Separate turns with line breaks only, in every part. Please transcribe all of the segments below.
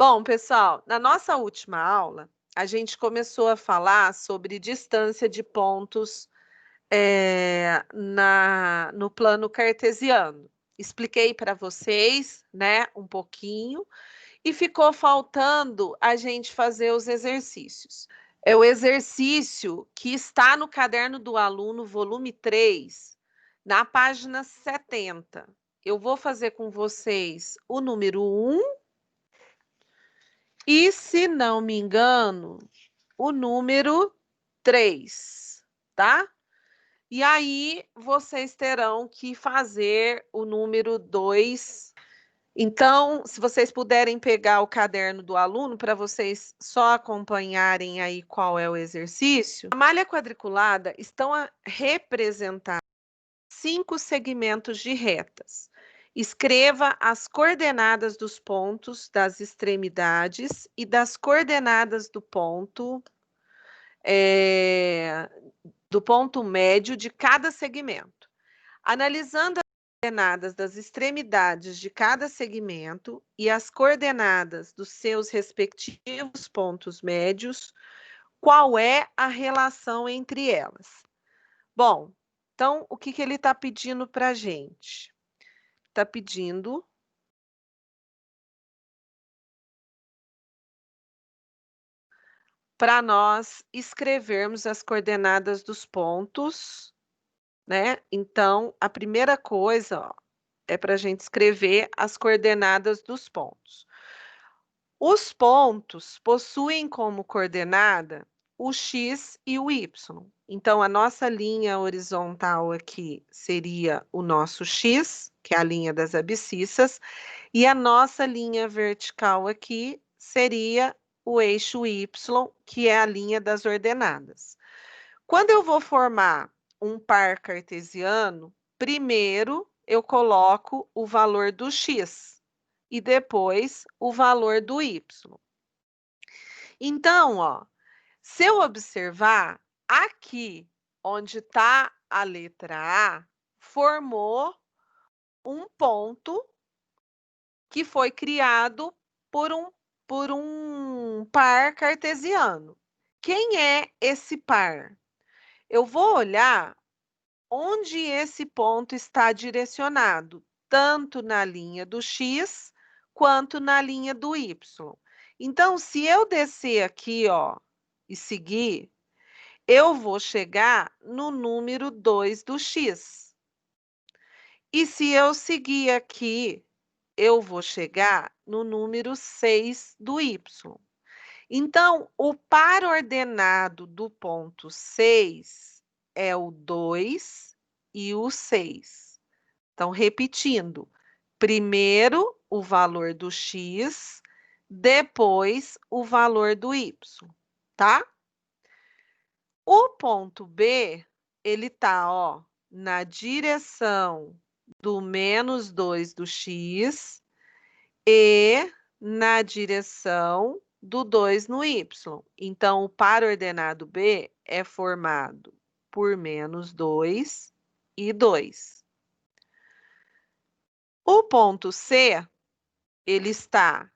Bom, pessoal, na nossa última aula, a gente começou a falar sobre distância de pontos no plano cartesiano. Expliquei para vocês, né, um pouquinho, e ficou faltando a gente fazer os exercícios. É o exercício que está no caderno do aluno, volume 3, na página 70. Eu vou fazer com vocês o número 1 e, se não me engano, o número 3, tá? E aí, vocês terão que fazer o número 2. Então, se vocês puderem pegar o caderno do aluno para vocês só acompanharem aí qual é o exercício. A malha quadriculada estão a representar 5 segmentos de retas. Escreva as coordenadas dos pontos das extremidades e das coordenadas do ponto médio de cada segmento. Analisando as coordenadas das extremidades de cada segmento e as coordenadas dos seus respectivos pontos médios, qual é a relação entre elas? Bom, então, o que ele está pedindo para a gente? Está pedindo para nós escrevermos as coordenadas dos pontos, né? Então, a primeira coisa, ó, é para a gente escrever as coordenadas dos pontos. Os pontos possuem como coordenada o x e o y. Então, a nossa linha horizontal aqui seria o nosso x, que é a linha das abscissas, e a nossa linha vertical aqui seria o eixo y, que é a linha das ordenadas. Quando eu vou formar um par cartesiano, primeiro eu coloco o valor do x e depois o valor do y. Então, ó, se eu observar aqui onde está a letra A, formou um ponto que foi criado por um par cartesiano. Quem é esse par? Eu vou olhar onde esse ponto está direcionado, tanto na linha do x quanto na linha do y. Então, se eu descer aqui, ó, e seguir, eu vou chegar no número 2 do x. E se eu seguir aqui, eu vou chegar no número 6 do y. Então, o par ordenado do ponto 6 é o 2 e o 6. Então, repetindo, primeiro o valor do x, depois o valor do y, tá? O ponto B, ele tá, ó, na direção do menos 2 do x e na direção do 2 no y. Então, o par ordenado B é formado por menos 2 e 2. O ponto C, ele está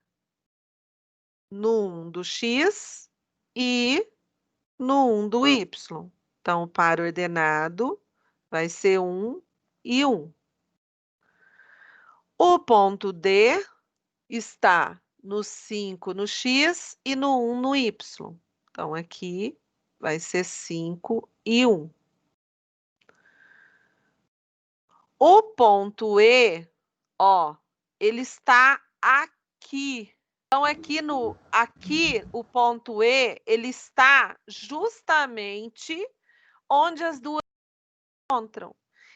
no 1 do x e no 1 do y. Então, o par ordenado vai ser 1 e 1. O ponto D está no 5 no x e no 1 no y. Então, aqui vai ser 5 e 1. O ponto E, ó, ele está aqui. Então, aqui o ponto E, ele está justamente onde as duas se encontram.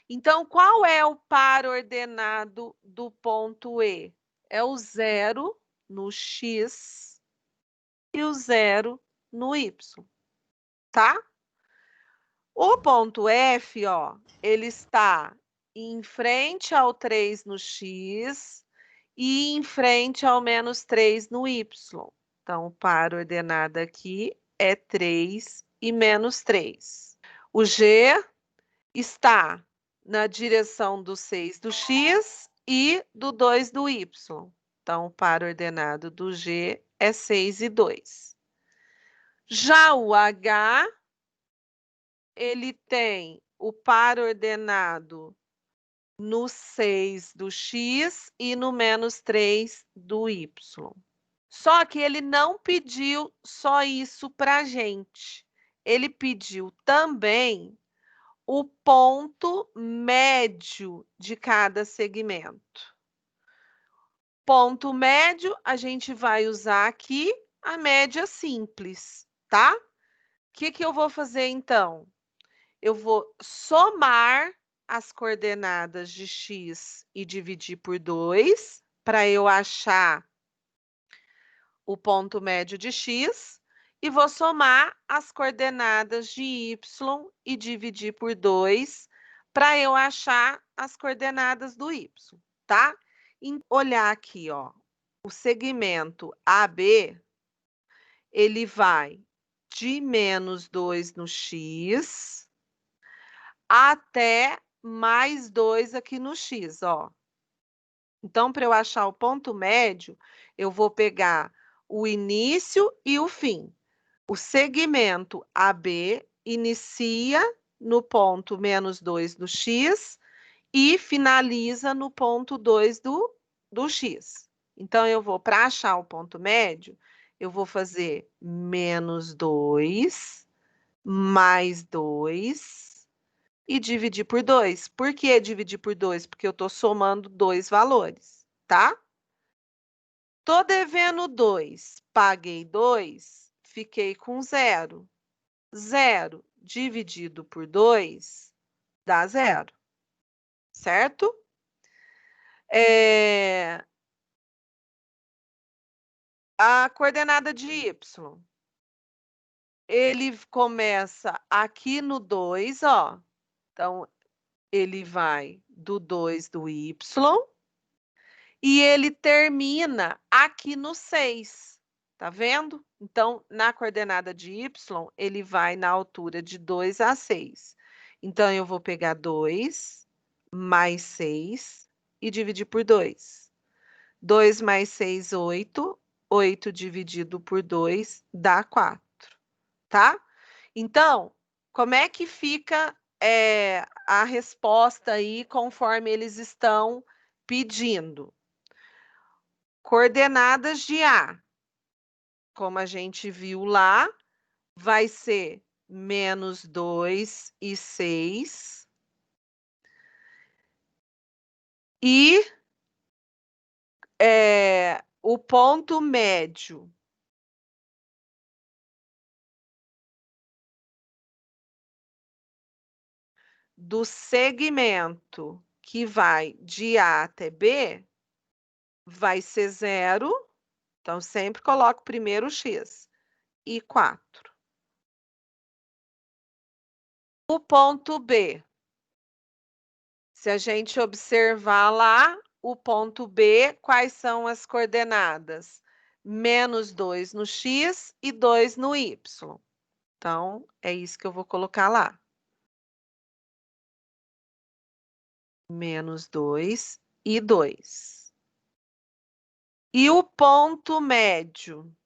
Então, qual é o par ordenado do ponto E? É o 0 no x e o 0 no y, tá? O ponto F, ó, ele está em frente ao 3 no x e em frente ao menos 3 no y. Então, o par ordenado aqui é 3 e menos 3. O G está na direção do 6 do x e do 2 do y. Então, o par ordenado do G é 6 e 2. Já o H, ele tem o par ordenado no 6 do X e no menos 3 do Y. Só que ele não pediu só isso para a gente. Ele pediu também o ponto médio de cada segmento. Ponto médio, a gente vai usar aqui a média simples, tá? O que eu vou fazer, então? Eu vou somar as coordenadas de x e dividir por 2, para eu achar o ponto médio de x, e vou somar as coordenadas de y e dividir por 2, para eu achar as coordenadas do y, tá? E olhar aqui, ó, o segmento AB, ele vai de menos 2 no x até mais 2 aqui no x, ó. Então, para eu achar o ponto médio, eu vou pegar o início e o fim. O segmento AB inicia no ponto menos 2 do x e finaliza no ponto 2 do x. Então, eu vou, para achar o ponto médio, eu vou fazer menos 2, mais 2 e dividir por 2. Por que dividir por 2? Porque eu estou somando dois valores, tá? Tô devendo 2, paguei 2, fiquei com 0. 0 dividido por 2 dá 0, certo? A coordenada de y, ele começa aqui no 2, ó. Então, ele vai do 2 do y e ele termina aqui no 6, tá vendo? Então, na coordenada de y, ele vai na altura de 2 a 6. Então, eu vou pegar 2 mais 6 e dividir por 2. 2 mais 6, 8. 8 dividido por 2 dá 4, tá? Então, como é que fica a resposta aí conforme eles estão pedindo? Coordenadas de A, como a gente viu lá, vai ser menos 2 e 6. E o ponto médio do segmento que vai de A até B vai ser 0. Então, sempre coloco primeiro o x. E 4. O ponto B. Se a gente observar lá, o ponto B, quais são as coordenadas? Menos 2 no x e 2 no y. Então, é isso que eu vou colocar lá. Menos 2 e 2. E o ponto médio?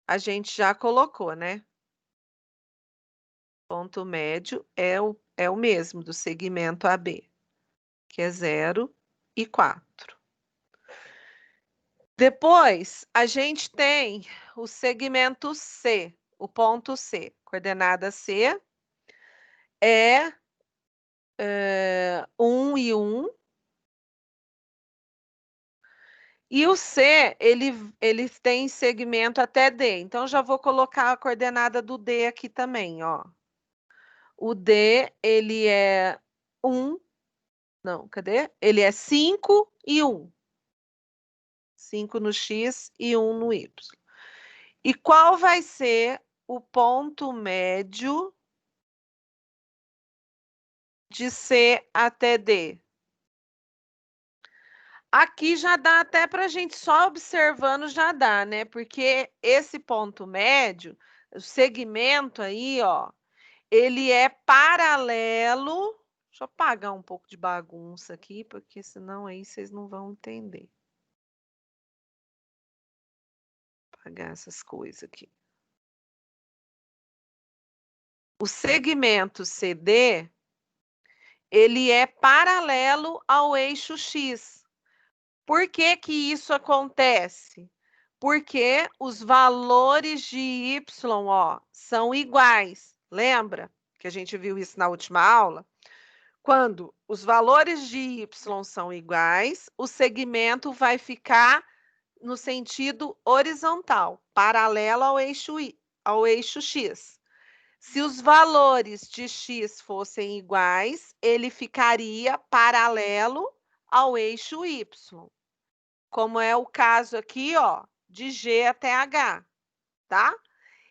A gente já colocou, né? Ponto médio é o mesmo do segmento AB, que é 0 e 4. Depois, a gente tem o segmento C, o ponto C. Coordenada C é 1 e 1. E o C, ele tem segmento até D. Então, já vou colocar a coordenada do D aqui também, ó. O D, ele é 1. Não, cadê? Ele é 5 e 1. 5 no X e 1 no Y. E qual vai ser o ponto médio de C até D? Aqui já dá até para a gente só observando já dá, né? Porque esse ponto médio, o segmento aí, ó, ele é paralelo. Deixa eu apagar um pouco de bagunça aqui, porque senão aí vocês não vão entender. Apagar essas coisas aqui. O segmento CD, ele é paralelo ao eixo X. Por que que isso acontece? Porque os valores de y, ó, são iguais. Lembra que a gente viu isso na última aula? Quando os valores de y são iguais, o segmento vai ficar no sentido horizontal, paralelo ao eixo X. Se os valores de x fossem iguais, ele ficaria paralelo ao eixo y, como é o caso aqui, ó, de G até H, tá?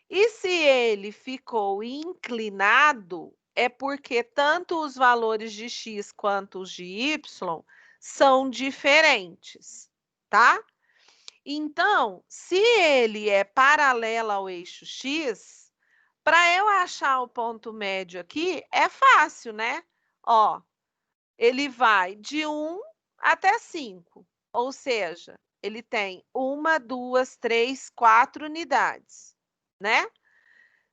E se ele ficou inclinado, é porque tanto os valores de x quanto os de y são diferentes, tá? Então, se ele é paralelo ao eixo x, para eu achar o ponto médio aqui, é fácil, né? Ó, ele vai de 1 até 5, ou seja, ele tem 1, 2, 3, 4 unidades, né?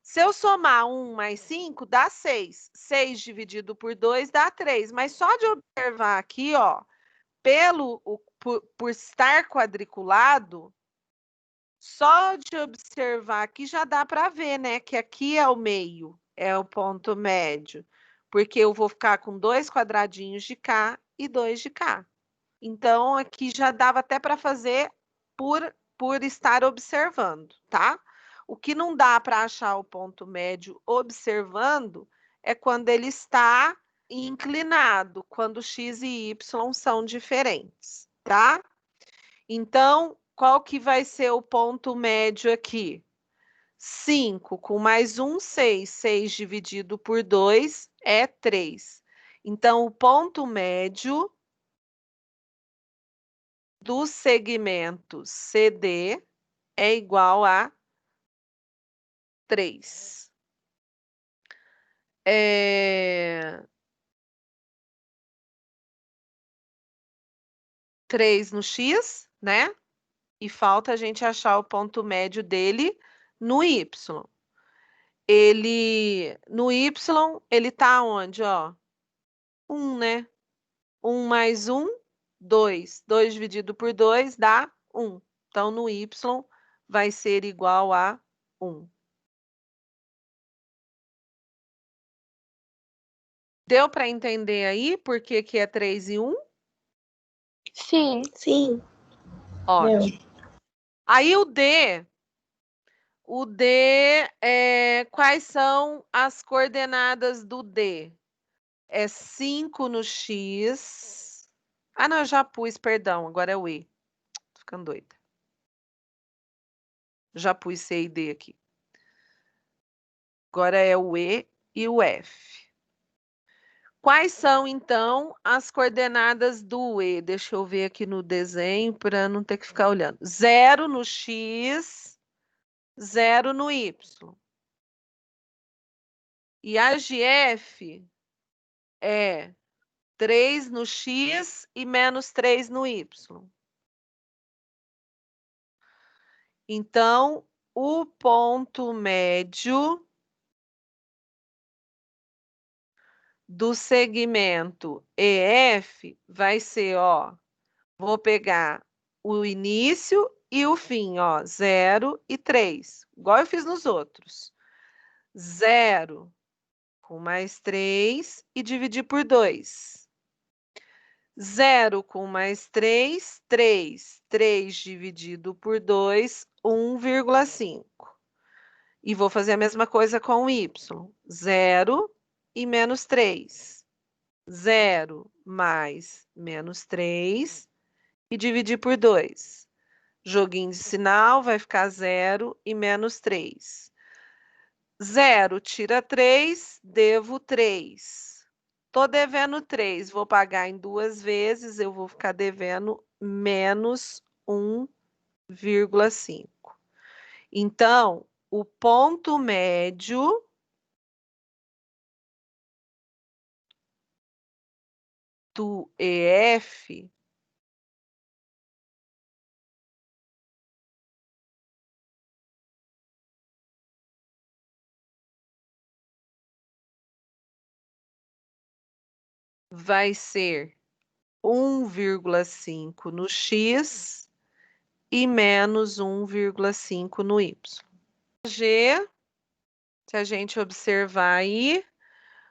Se eu somar 1 mais 5, dá 6. 6 dividido por 2 dá 3. Mas só de observar aqui, ó, por estar quadriculado, só de observar aqui já dá para ver, né, que aqui é o meio, é o ponto médio, porque eu vou ficar com 2 quadradinhos de cá e 2 de cá. Então, aqui já dava até para fazer por estar observando, tá? O que não dá para achar o ponto médio observando é quando ele está inclinado, quando x e y são diferentes, tá? Então, qual que vai ser o ponto médio aqui? 5 com mais 1, 6. 6 dividido por 2 é 3. Então, o ponto médio do segmento CD é igual a 3. 3 no X, né? E falta a gente achar o ponto médio dele no Y. No Y, ele tá onde, ó? 1, né? 1 mais 1, 2. 2 dividido por 2 dá 1. Então, no Y vai ser igual a 1. Deu para entender aí por que que é 3 e 1?
Sim.
Sim.
Ótimo. Aí o D, quais são as coordenadas do D? É 5 no X. Ah, não, eu já pus, perdão, agora é o E. Tô ficando doida. Já pus C e D aqui. Agora é o E e o F. Quais são, então, as coordenadas do E? Deixa eu ver aqui no desenho para não ter que ficar olhando. 0 no X, 0 no Y. E a de F é 3 no X e menos 3 no Y. Então, o ponto médio do segmento EF vai ser, ó, vou pegar o início e o fim, ó, 0 e 3, igual eu fiz nos outros. 0 com mais 3 e dividir por 2. 0 com mais 3, 3. 3 dividido por 2, 1,5. E vou fazer a mesma coisa com o y. 0 e menos 3. 0 mais menos 3 e dividir por 2. Joguinho de sinal, vai ficar 0 e menos 3. 0 tira 3, devo 3. Estou devendo 3, vou pagar em 2 vezes, eu vou ficar devendo menos 1,5. Então, o ponto médio do EF vai ser 1,5 no X e menos 1,5 no Y. G, se a gente observar aí,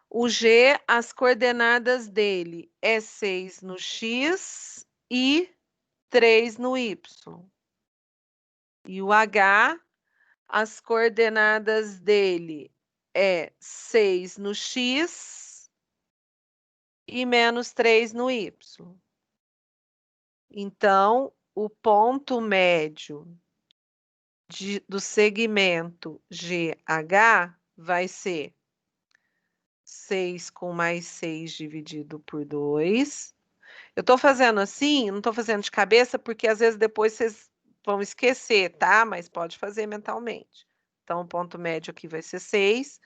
o G, as coordenadas dele é 6 no X e 3 no Y. E o H, as coordenadas dele é 6 no X e menos 3 no Y. Então, o ponto médio do segmento GH vai ser 6 com mais 6 dividido por 2. Eu estou fazendo assim, não estou fazendo de cabeça, porque às vezes depois vocês vão esquecer, tá? Mas pode fazer mentalmente. Então, o ponto médio aqui vai ser 6.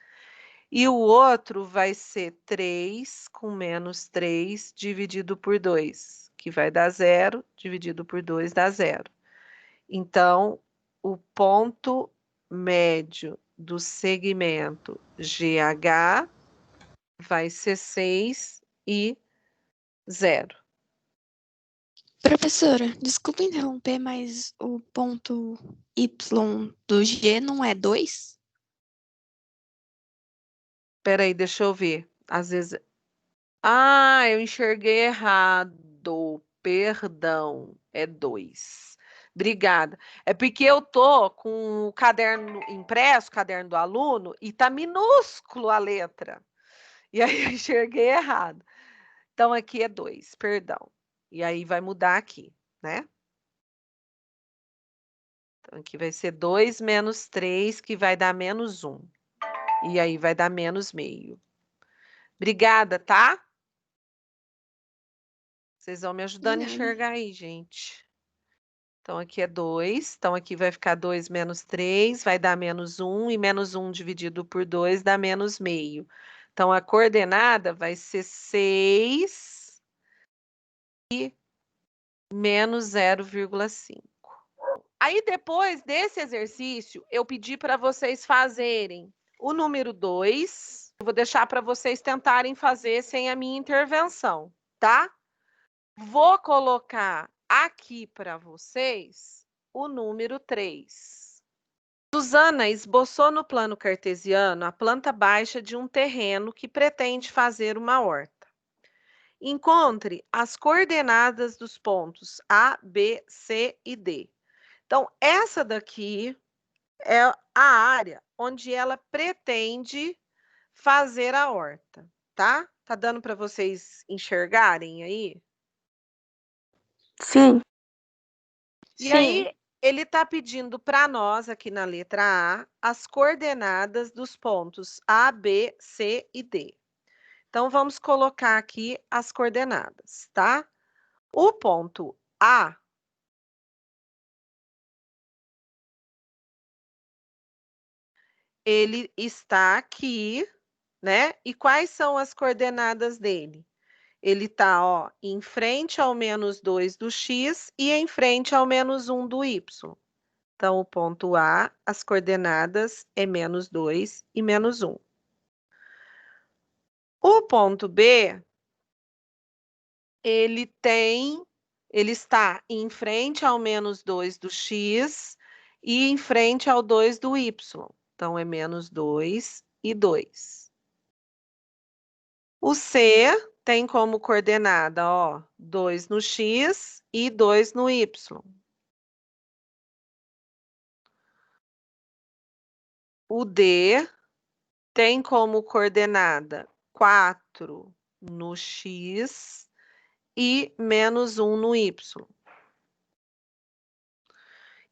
E o outro vai ser 3 com menos 3 dividido por 2, que vai dar 0, dividido por 2 dá 0. Então, o ponto médio do segmento GH vai ser 6 e 0.
Professora, desculpa interromper, mas o ponto Y do G não é 2?
Espera aí, deixa eu ver. Às vezes... Ah, eu enxerguei errado. Perdão, é 2. Obrigada. É porque eu tô com o caderno impresso, caderno do aluno, e tá minúsculo a letra. E aí eu enxerguei errado. Então, aqui é 2, perdão. E aí vai mudar aqui, né? Então, aqui vai ser 2 menos 3, que vai dar menos 1. E aí vai dar menos meio. Obrigada, tá? Vocês vão me ajudando a enxergar aí, gente. Então, aqui é 2. Então, aqui vai ficar 2 menos 3, vai dar menos 1. E menos 1 dividido por 2 dá menos meio. Então, a coordenada vai ser 6 e menos 0,5. Aí, depois desse exercício, eu pedi para vocês fazerem o número 2. Eu vou deixar para vocês tentarem fazer sem a minha intervenção, tá? Vou colocar aqui para vocês o número 3. Suzana esboçou no plano cartesiano a planta baixa de um terreno que pretende fazer uma horta. Encontre as coordenadas dos pontos A, B, C e D. Então, essa daqui é a área onde ela pretende fazer a horta, tá? Tá dando para vocês enxergarem aí?
Sim.
E aí, ele está pedindo para nós, aqui na letra A, as coordenadas dos pontos A, B, C e D. Então, vamos colocar aqui as coordenadas, tá? O ponto A ele está aqui, né? E quais são as coordenadas dele? Ele está, ó, em frente ao menos 2 do x e em frente ao menos 1 do y. Então, o ponto A, as coordenadas é menos 2 e menos 1. O ponto B, ele está em frente ao menos 2 do x e em frente ao 2 do y. Então, é menos 2 e 2. O C tem como coordenada, ó, 2 no x e 2 no y. O D tem como coordenada 4 no x e menos 1 no y.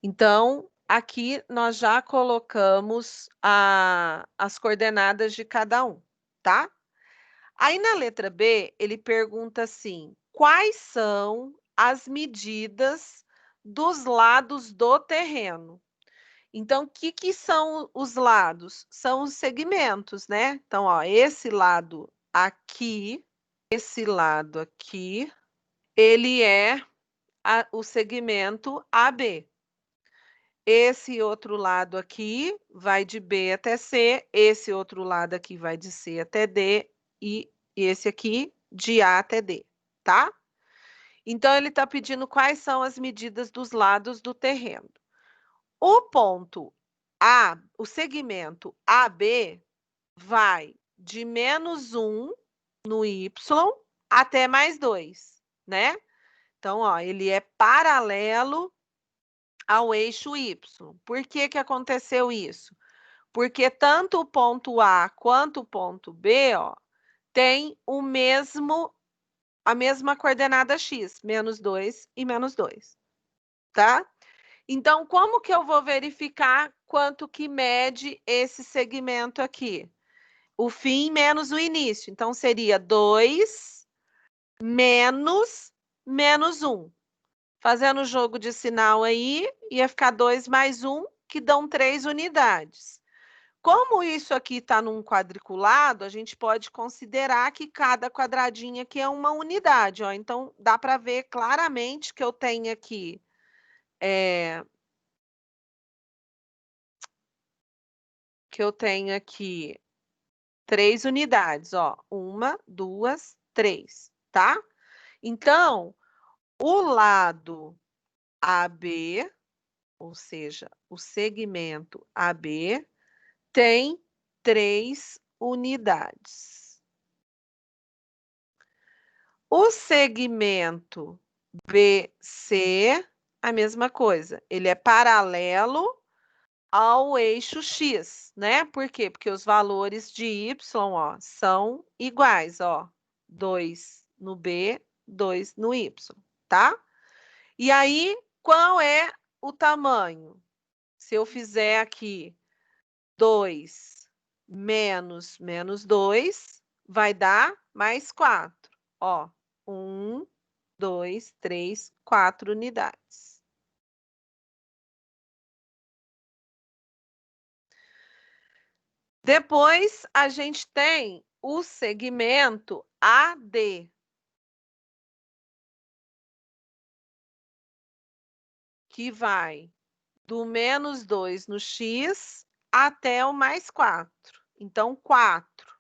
Então, aqui nós já colocamos as coordenadas de cada um, tá? Aí na letra B, ele pergunta assim: quais são as medidas dos lados do terreno? Então, o que são os lados? São os segmentos, né? Então, ó, esse lado aqui esse lado aqui, ele é o segmento AB. Esse outro lado aqui vai de B até C, esse outro lado aqui vai de C até D e esse aqui de A até D, tá? Então, ele está pedindo quais são as medidas dos lados do terreno. O ponto A, o segmento AB, vai de -1 no Y até +2, né? Então, ó, ele é paralelo ao eixo Y. Por que que aconteceu isso? Porque tanto o ponto A quanto o ponto B, ó, tem a mesma coordenada x, -2 e -2, tá? Então, como que eu vou verificar quanto que mede esse segmento aqui? O fim menos o início. Então, seria 2 menos -1. Fazendo o jogo de sinal aí, ia ficar 2 mais 1, que dão 3 unidades. Como isso aqui está num quadriculado, a gente pode considerar que cada quadradinho aqui é uma unidade, ó. Então, dá para ver claramente que eu tenho aqui que eu tenho aqui 3 unidades, ó. 1, 2, 3, tá? Então, o lado AB, ou seja, o segmento AB, tem 3 unidades. O segmento BC, a mesma coisa, ele é paralelo ao eixo X, né? Por quê? Porque os valores de Y, ó, são iguais, ó. 2 no B, 2 no Y, tá? E aí, qual é o tamanho? Se eu fizer aqui 2 menos -2, vai dar mais 4. Ó, 1, 2, 3, 4 unidades. Depois, a gente tem o segmento AD, que vai do -2 no X até o +4. Então, 4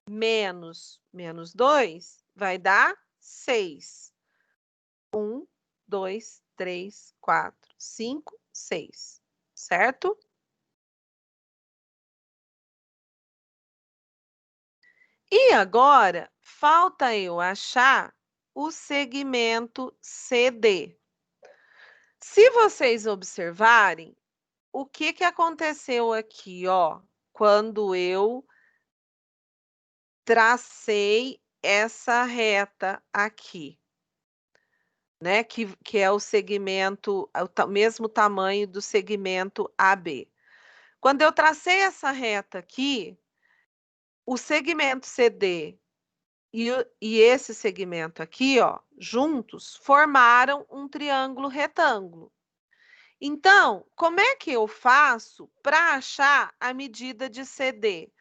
menos -2 vai dar 6. 1, 2, 3, 4, 5, 6, certo? E agora, falta eu achar o segmento CD. Se vocês observarem, o que que aconteceu aqui, ó, quando eu tracei essa reta aqui, né, que é o segmento, o mesmo tamanho do segmento AB. Quando eu tracei essa reta aqui, o segmento CD e esse segmento aqui, ó, juntos, formaram um triângulo retângulo. Então, como é que eu faço para achar a medida de CD?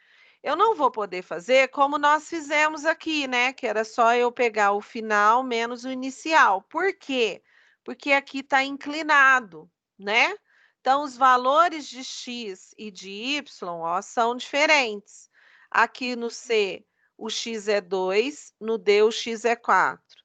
Eu não vou poder fazer como nós fizemos aqui, né? Que era só eu pegar o final menos o inicial. Por quê? Porque aqui está inclinado, né? Então, os valores de x e de y, ó, são diferentes. Aqui no C, o x é 2, no D, o x é 4.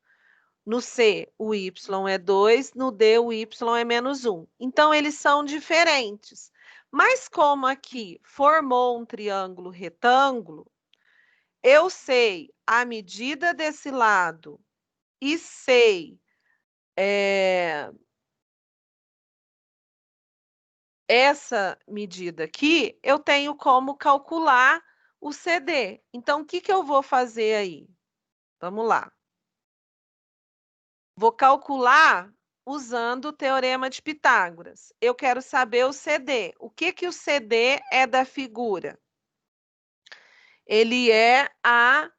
No C, o y é 2, no D, o y é -1. Então, eles são diferentes. Mas como aqui formou um triângulo retângulo, eu sei a medida desse lado e sei essa medida aqui, eu tenho como calcular o CD. Então, o que que eu vou fazer aí? Vamos lá. Vou calcular usando o Teorema de Pitágoras. Eu quero saber o CD. O que que o CD é da figura? Ele é a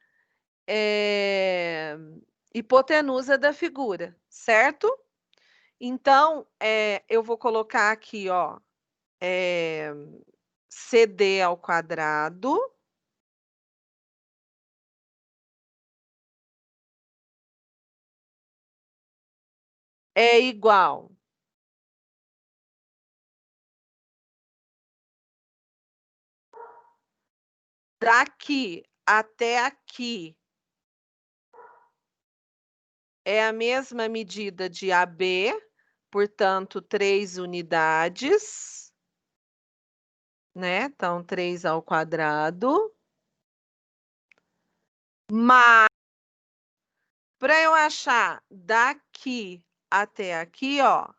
hipotenusa da figura, certo? Então, eu vou colocar aqui, ó, CD ao quadrado é igual daqui até aqui é a mesma medida de AB, portanto, 3 unidades, né? Então, 3 ao quadrado. Mas, para eu achar daqui até aqui, ó,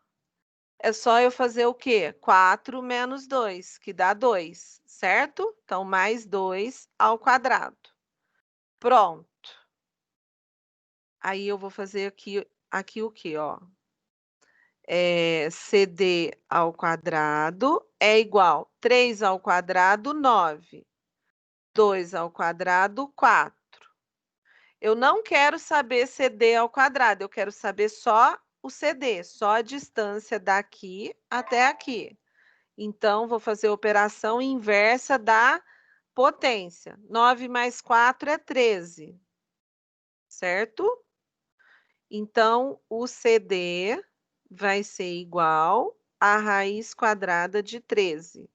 é só eu fazer o quê? 4 menos 2, que dá 2, certo? Então, mais 2 ao quadrado. Pronto. Aí eu vou fazer aqui o quê, ó? CD ao quadrado é igual 3 ao quadrado, 9. 2 ao quadrado, 4. Eu não quero saber CD ao quadrado, eu quero saber só o CD, só a distância daqui até aqui. Então, vou fazer a operação inversa da potência. 9 mais 4 é 13, certo? Então, o CD vai ser igual a raiz quadrada de 13.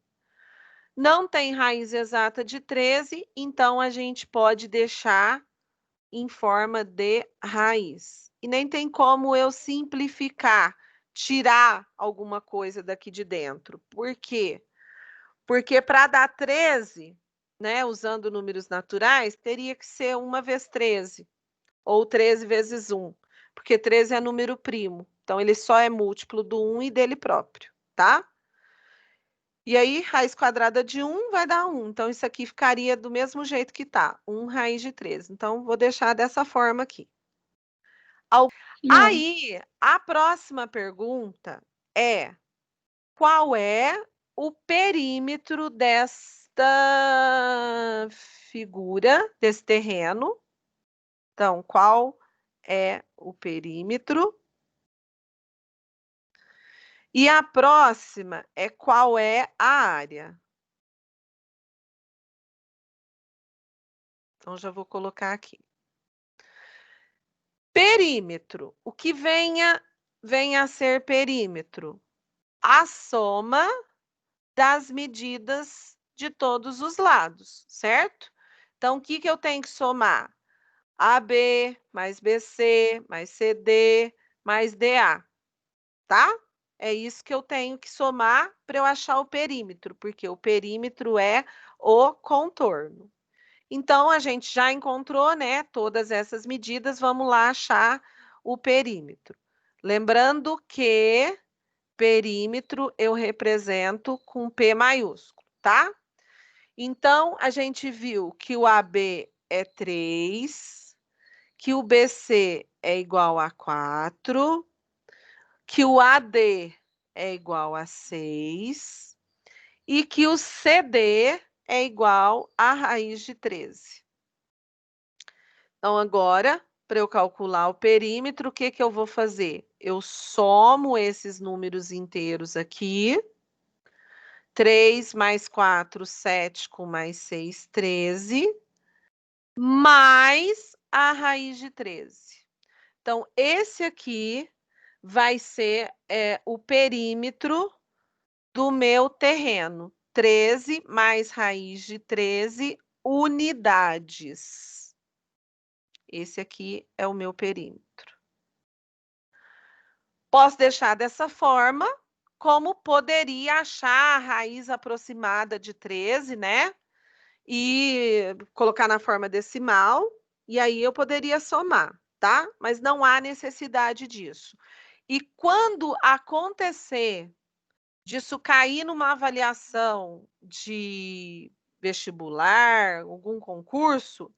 Não tem raiz exata de 13, então a gente pode deixar em forma de raiz. E nem tem como eu simplificar, tirar alguma coisa daqui de dentro. Por quê? Porque para dar 13, né, usando números naturais, teria que ser 1 vezes 13, ou 13 vezes 1, porque 13 é número primo. Então, ele só é múltiplo do 1 e dele próprio, tá? E aí, raiz quadrada de 1 vai dar 1. Então, isso aqui ficaria do mesmo jeito que tá, 1 raiz de 13. Então, vou deixar dessa forma aqui.
Não.
Aí, a próxima pergunta é: qual é o perímetro desta figura, desse terreno? Então, qual é o perímetro? E a próxima é qual é a área? Então, já vou colocar aqui. Perímetro. O que vem a ser perímetro? A soma das medidas de todos os lados, certo? Então, o que eu tenho que somar? AB mais BC mais CD mais DA, tá? É isso que eu tenho que somar para eu achar o perímetro, porque o perímetro é o contorno. Então, a gente já encontrou, né, todas essas medidas, vamos lá achar o perímetro. Lembrando que perímetro eu represento com P maiúsculo, tá? Então, a gente viu que o AB é 3, que o BC é igual a 4, que o AD é igual a 6 e que o CD é igual a raiz de 13. Então, agora, para eu calcular o perímetro, o que eu vou fazer? Eu somo esses números inteiros aqui. 3 mais 4, 7, com mais 6, 13, mais a raiz de 13. Então, esse aqui vai ser o perímetro do meu terreno. 13 mais raiz de 13 unidades. Esse aqui é o meu perímetro. Posso deixar dessa forma, como poderia achar a raiz aproximada de 13, né? E colocar na forma decimal, e aí eu poderia somar, tá? Mas não há necessidade disso. E quando acontecer disso cair numa avaliação de vestibular, algum concurso,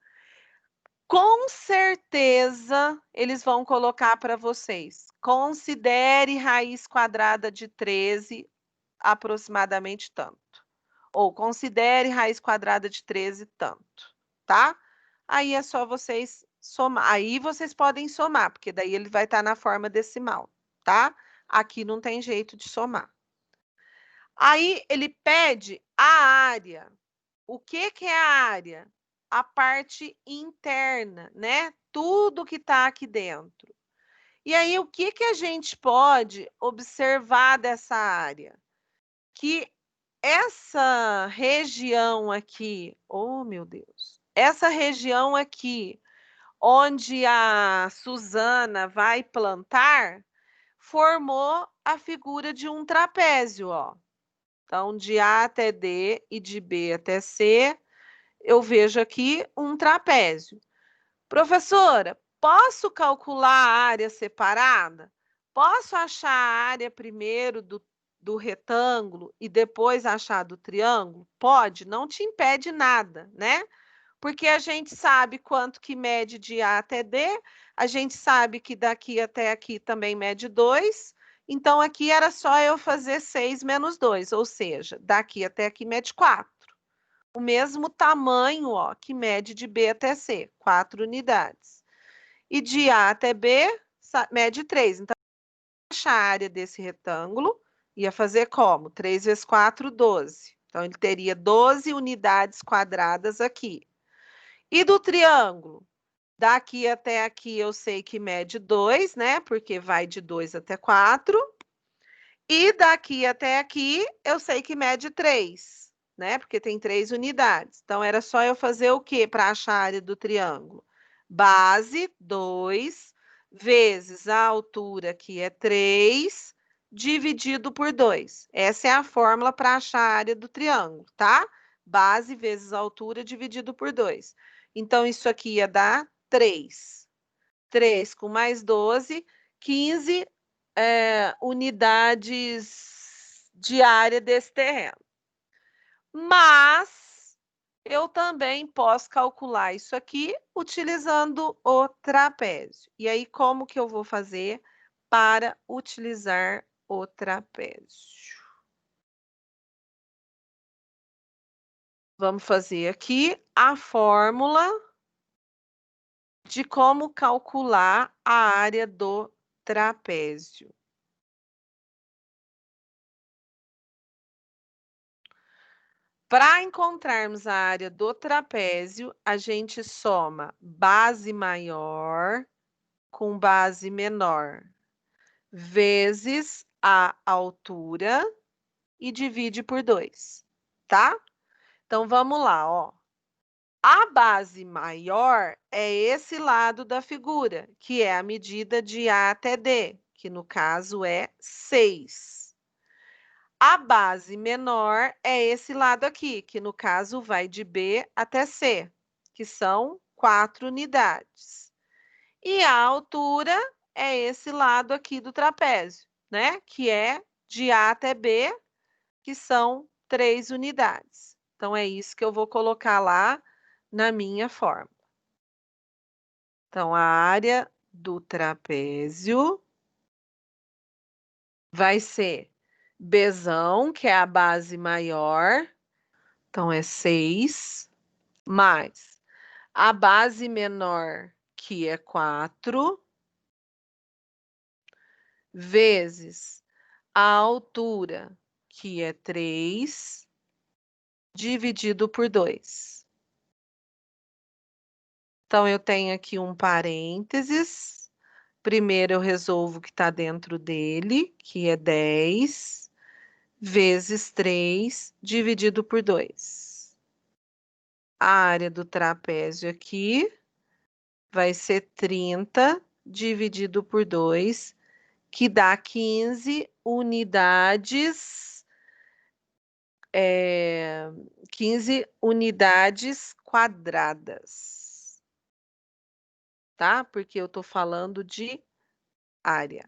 com certeza eles vão colocar para vocês. Considere raiz quadrada de 13 aproximadamente tanto. Ou considere raiz quadrada de 13 tanto, tá? Aí é só vocês somar. Aí vocês podem somar, porque daí ele vai estar na forma decimal, tá? Aqui não tem jeito de somar. Aí ele pede a área. O que é a área? A parte interna, né? Tudo que está aqui dentro. E aí, o que a gente pode observar dessa área? Que essa região aqui, oh meu Deus, essa região aqui, onde a Suzana vai plantar, formou a figura de um trapézio, ó. Então, de A até D e de B até C, eu vejo aqui um trapézio. Professora, posso calcular a área separada? Posso achar a área primeiro do retângulo e depois achar do triângulo? Pode, não te impede nada, né? Porque a gente sabe quanto que mede de A até D, a gente sabe que daqui até aqui também mede 2, então aqui era só eu fazer 6 menos 2, ou seja, daqui até aqui mede 4. O mesmo tamanho, ó, que mede de B até C, 4 unidades. E de A até B, mede 3. Então, a área desse retângulo ia fazer como? 3 vezes 4, 12. Então, ele teria 12 unidades quadradas aqui. E do triângulo? Daqui até aqui eu sei que mede 2, né? Porque vai de 2 até 4. E daqui até aqui eu sei que mede 3, né? Porque tem 3 unidades. Então, era só eu fazer o quê para achar a área do triângulo? Base 2 vezes a altura, que é 3, dividido por 2. Essa é a fórmula para achar a área do triângulo, tá? Base vezes a altura dividido por 2. Então, isso aqui ia dar 3. 3 com mais 12, 15 unidades de área desse terreno. Mas eu também posso calcular isso aqui utilizando o trapézio. E aí, como que eu vou fazer para utilizar o trapézio? Vamos fazer aqui a fórmula de como calcular a área do trapézio. Para encontrarmos a área do trapézio, a gente soma base maior com base menor, vezes a altura e divide por 2, tá? Então, vamos lá, ó. A base maior é esse lado da figura, que é a medida de A até D, que no caso é 6. A base menor é esse lado aqui, que no caso vai de B até C, que são 4 unidades. E a altura é esse lado aqui do trapézio, né? Que é de A até B, que são 3 unidades. Então, é isso que eu vou colocar lá na minha fórmula. Então, a área do trapézio vai ser Bzão, que é a base maior, então é 6, mais a base menor, que é 4, vezes a altura, que é 3, dividido por 2. Então, eu tenho aqui um parênteses. Primeiro, eu resolvo o que está dentro dele, que é 10, vezes 3, dividido por 2. A área do trapézio aqui vai ser 30 dividido por 2, que dá 15 unidades, 15 unidades quadradas, tá? Porque eu estou falando de área.